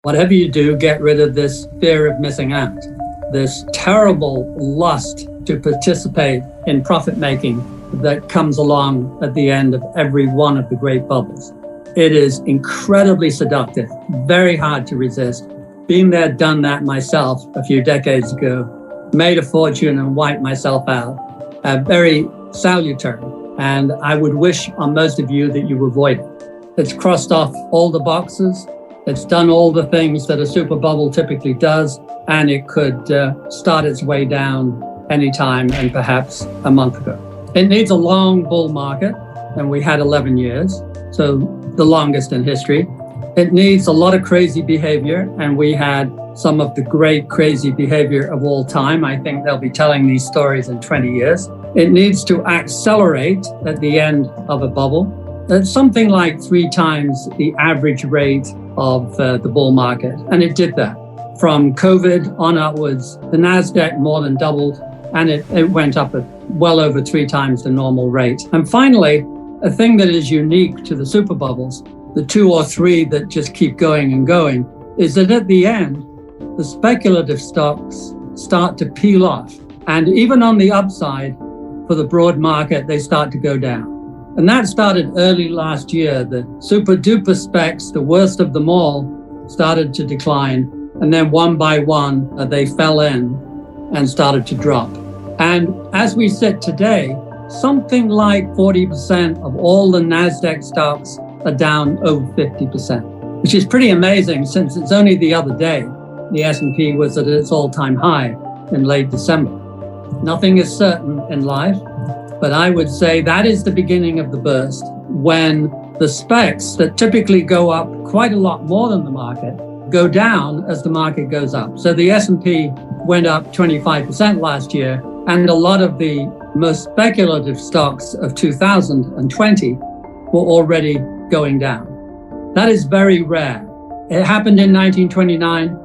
Whatever you do, get rid of this fear of missing out, this terrible lust to participate in profit making that comes along at the end of every one of the great bubbles. It is incredibly seductive, very hard to resist. Been there, done that myself a few decades ago, made a fortune and wiped myself out. Very salutary. And I would wish on most of you that you avoid it. It's crossed off all the boxes. It's done all the things that a super bubble typically does, and it could start its way down anytime and perhaps a month ago. It needs a long bull market, and we had 11 years, so the longest in history. It needs a lot of crazy behavior, and we had some of the great crazy behavior of all time. I think they'll be telling these stories in 20 years. It needs to accelerate at the end of a bubble. It's something like 3 times the average rate of the bull market. And it did that. From COVID on upwards, the NASDAQ more than doubled, and it went up at well over 3 times the normal rate. And finally, a thing that is unique to the super bubbles, the 2 or 3 that just keep going and going, is that at the end, the speculative stocks start to peel off. And even on the upside, for the broad market, they start to go down. And that started early last year. The super duper specs, the worst of them all, started to decline. And then one by one, they fell in and started to drop. And as we sit today, something like 40% of all the NASDAQ stocks are down over 50%, which is pretty amazing since it's only the other day the S&P was at its all-time high in late December. Nothing is certain in life, but I would say that is the beginning of the burst when the specs that typically go up quite a lot more than the market go down as the market goes up. So the S&P went up 25% last year, and a lot of the most speculative stocks of 2020 were already going down. That is very rare. It happened in 1929.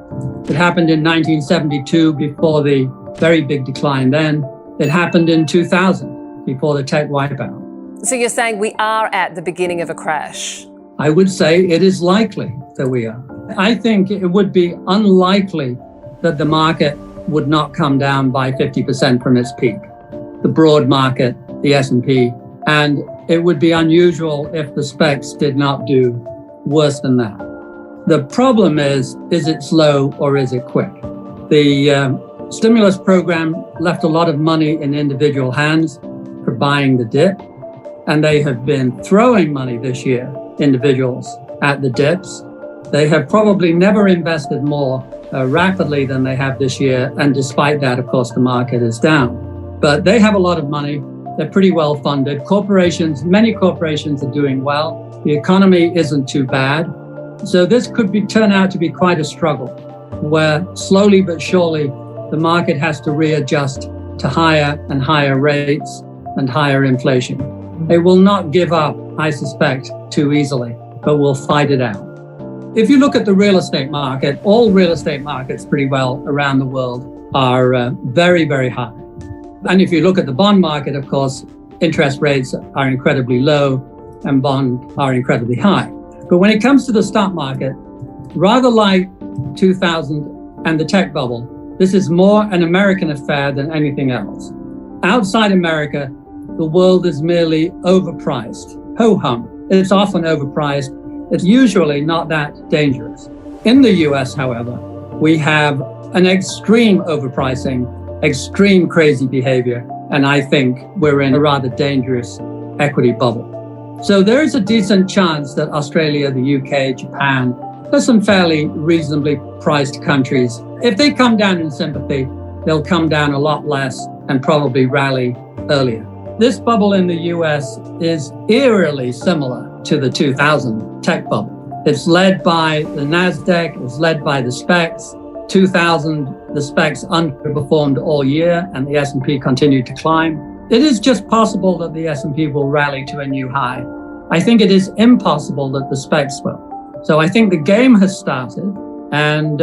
It happened in 1972 before the very big decline then. It happened in 2000 before the tech wipeout. So you're saying we are at the beginning of a crash? I would say it is likely that we are. I think it would be unlikely that the market would not come down by 50% from its peak. The broad market, the S&P, and it would be unusual if the specs did not do worse than that. The problem is it slow or is it quick? The stimulus program left a lot of money in individual hands for buying the dip, and they have been throwing money this year, individuals, at the dips. They have probably never invested more rapidly than they have this year, and despite that, of course, the market is down. But they have a lot of money. They're pretty well funded. Many corporations are doing well. The economy isn't too bad. So this could turn out to be quite a struggle, where slowly but surely the market has to readjust to higher and higher rates and higher inflation. It will not give up, I suspect, too easily, but will fight it out. If you look at the real estate market, all real estate markets pretty well around the world are very, very high. And if you look at the bond market, of course, interest rates are incredibly low and bonds are incredibly high. But when it comes to the stock market, rather like 2000 and the tech bubble, this is more an American affair than anything else. Outside America, the world is merely overpriced. Ho-hum. It's often overpriced. It's usually not that dangerous. In the US, however, we have an extreme overpricing, extreme crazy behavior, and I think we're in a rather dangerous equity bubble. So there is a decent chance that Australia, the UK, Japan, there's some fairly reasonably priced countries. If they come down in sympathy, they'll come down a lot less and probably rally earlier. This bubble in the US is eerily similar to the 2000 tech bubble. It's led by the NASDAQ, it's led by the specs. 2000, the specs underperformed all year and the S&P continued to climb. It is just possible that the S&P will rally to a new high. I think it is impossible that the specs will. So I think the game has started and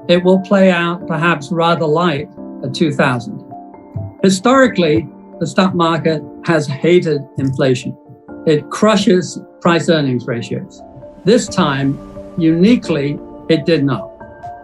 it will play out perhaps rather like a 2000. Historically, the stock market has hated inflation. It crushes price-earnings ratios. This time, uniquely, It did not.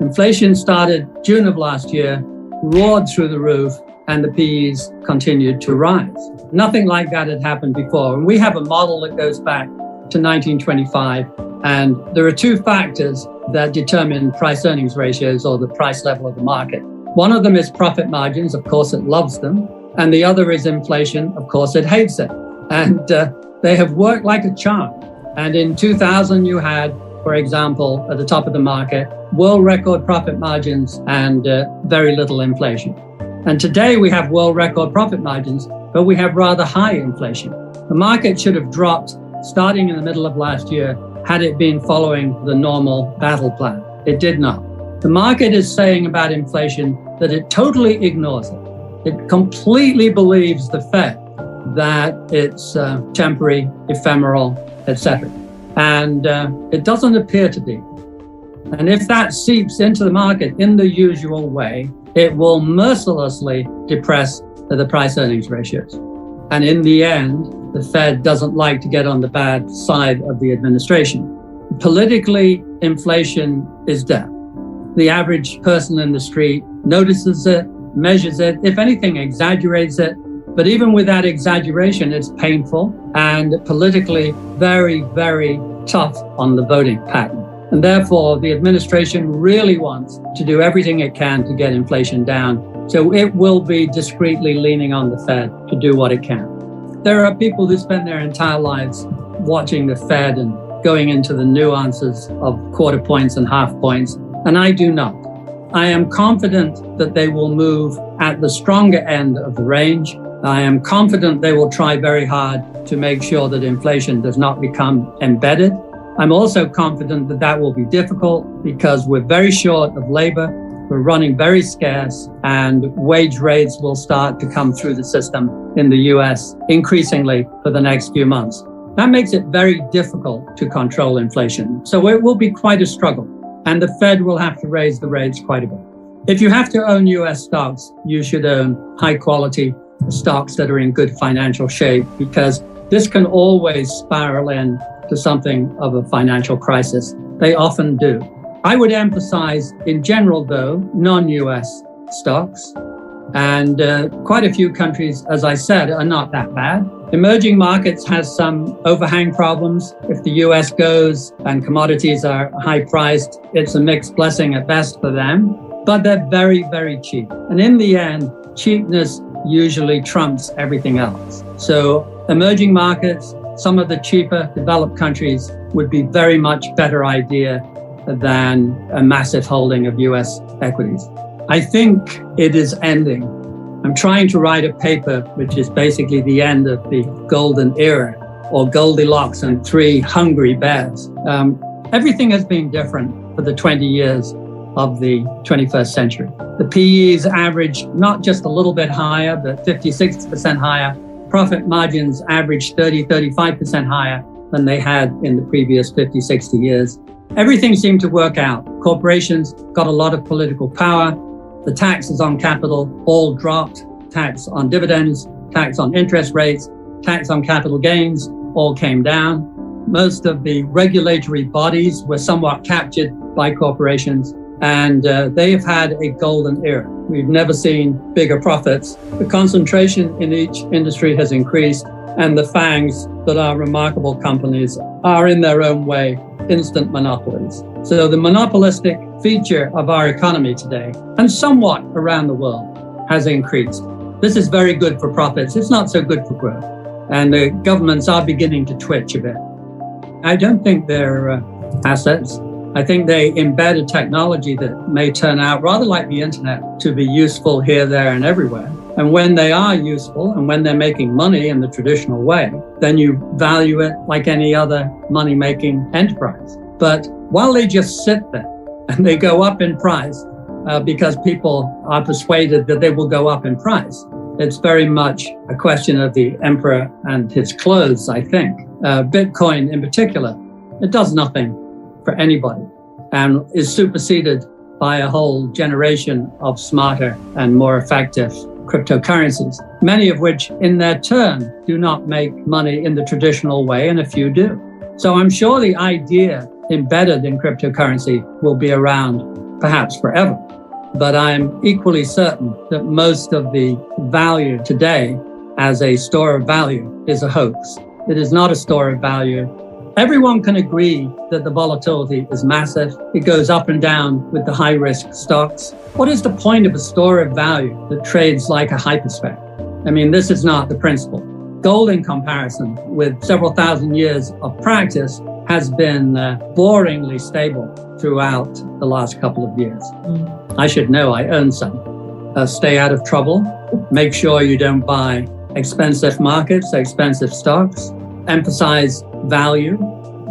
Inflation started June of last year, roared through the roof, and the PEs continued to rise. Nothing like that had happened before. And we have a model that goes back to 1925. And there are two factors that determine price earnings ratios, or the price level of the market. One of them is profit margins. Of course, it loves them. And the other is inflation. Of course, it hates it. And they have worked like a charm. And in 2000, you had, for example, at the top of the market, world record profit margins and very little inflation. And today we have world record profit margins, but we have rather high inflation. The market should have dropped starting in the middle of last year had it been following the normal battle plan. It did not. The market is saying about inflation that it totally ignores it. It completely believes the Fed that it's temporary, ephemeral, etc. And it doesn't appear to be. And if that seeps into the market in the usual way, it will mercilessly depress the price earnings ratios. And in the end, the Fed doesn't like to get on the bad side of the administration. Politically, inflation is death. The average person in the street notices it, measures it, if anything, exaggerates it. But even with that exaggeration, it's painful and politically very, very tough on the voting pattern. And therefore, the administration really wants to do everything it can to get inflation down. So it will be discreetly leaning on the Fed to do what it can. There are people who spend their entire lives watching the Fed and going into the nuances of quarter points and half points, and I do not. I am confident that they will move at the stronger end of the range. I am confident they will try very hard to make sure that inflation does not become embedded. I'm also confident that that will be difficult because we're very short of labor, we're running very scarce, and wage rates will start to come through the system in the US increasingly for the next few months. That makes it very difficult to control inflation. So it will be quite a struggle, and the Fed will have to raise the rates quite a bit. If you have to own US stocks, you should own high quality stocks that are in good financial shape, because this can always spiral in to something of a financial crisis. They often do. I would emphasize, in general though, non-US stocks. And quite a few countries, as I said, are not that bad. Emerging markets has some overhang problems. If the US goes and commodities are high priced, it's a mixed blessing at best for them. But they're very, very cheap. And in the end, cheapness usually trumps everything else. So emerging markets, some of the cheaper developed countries would be very much better idea than a massive holding of US equities. I think it is ending. I'm trying to write a paper which is basically the end of the golden era, or Goldilocks and three hungry bears. Everything has been different for the 20 years of the 21st century. The PEs average not just a little bit higher, but 50-60% higher. Profit margins average 30-35% higher than they had in the previous 50-60 years. Everything seemed to work out. Corporations got a lot of political power. The taxes on capital all dropped. Tax on dividends, tax on interest rates, tax on capital gains all came down. Most of the regulatory bodies were somewhat captured by corporations, and they have had a golden era. We've never seen bigger profits. The concentration in each industry has increased, and the FANGs that are remarkable companies are in their own way instant monopolies. So the monopolistic feature of our economy today, and somewhat around the world, has increased. This is very good for profits. It's not so good for growth. And the governments are beginning to twitch a bit. I don't think they're assets. I think they embed a technology that may turn out rather like the internet to be useful here, there, and everywhere. And when they are useful and when they're making money in the traditional way, then you value it like any other money-making enterprise. But while they just sit there and they go up in price because people are persuaded that they will go up in price, it's very much a question of the emperor and his clothes, I think. Bitcoin in particular, it does nothing for anybody and is superseded by a whole generation of smarter and more effective cryptocurrencies, many of which in their turn do not make money in the traditional way, and a few do. So I'm sure the idea embedded in cryptocurrency will be around perhaps forever. But I'm equally certain that most of the value today as a store of value is a hoax. It is not a store of value. Everyone can agree that the volatility is massive. It goes up and down with the high-risk stocks. What is the point of a store of value that trades like a hyperspec? I mean, this is not the principle. Gold, in comparison, with several thousand years of practice, has been boringly stable throughout the last couple of years. I should know, I own some. Stay out of trouble. Make sure you don't buy expensive markets, expensive stocks. Emphasize value,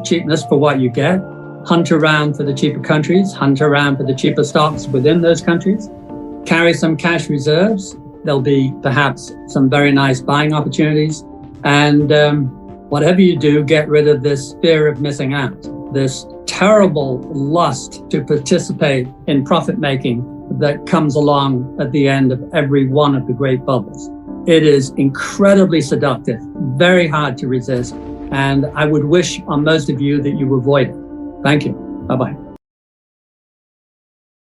cheapness for what you get. Hunt around for the cheaper countries, hunt around for the cheaper stocks within those countries. Carry some cash reserves. There'll be perhaps some very nice buying opportunities. And whatever you do, get rid of this fear of missing out, this terrible lust to participate in profit making that comes along at the end of every one of the great bubbles. It is incredibly seductive, very hard to resist, and I would wish on most of you that you avoid it. Thank you. Bye-bye.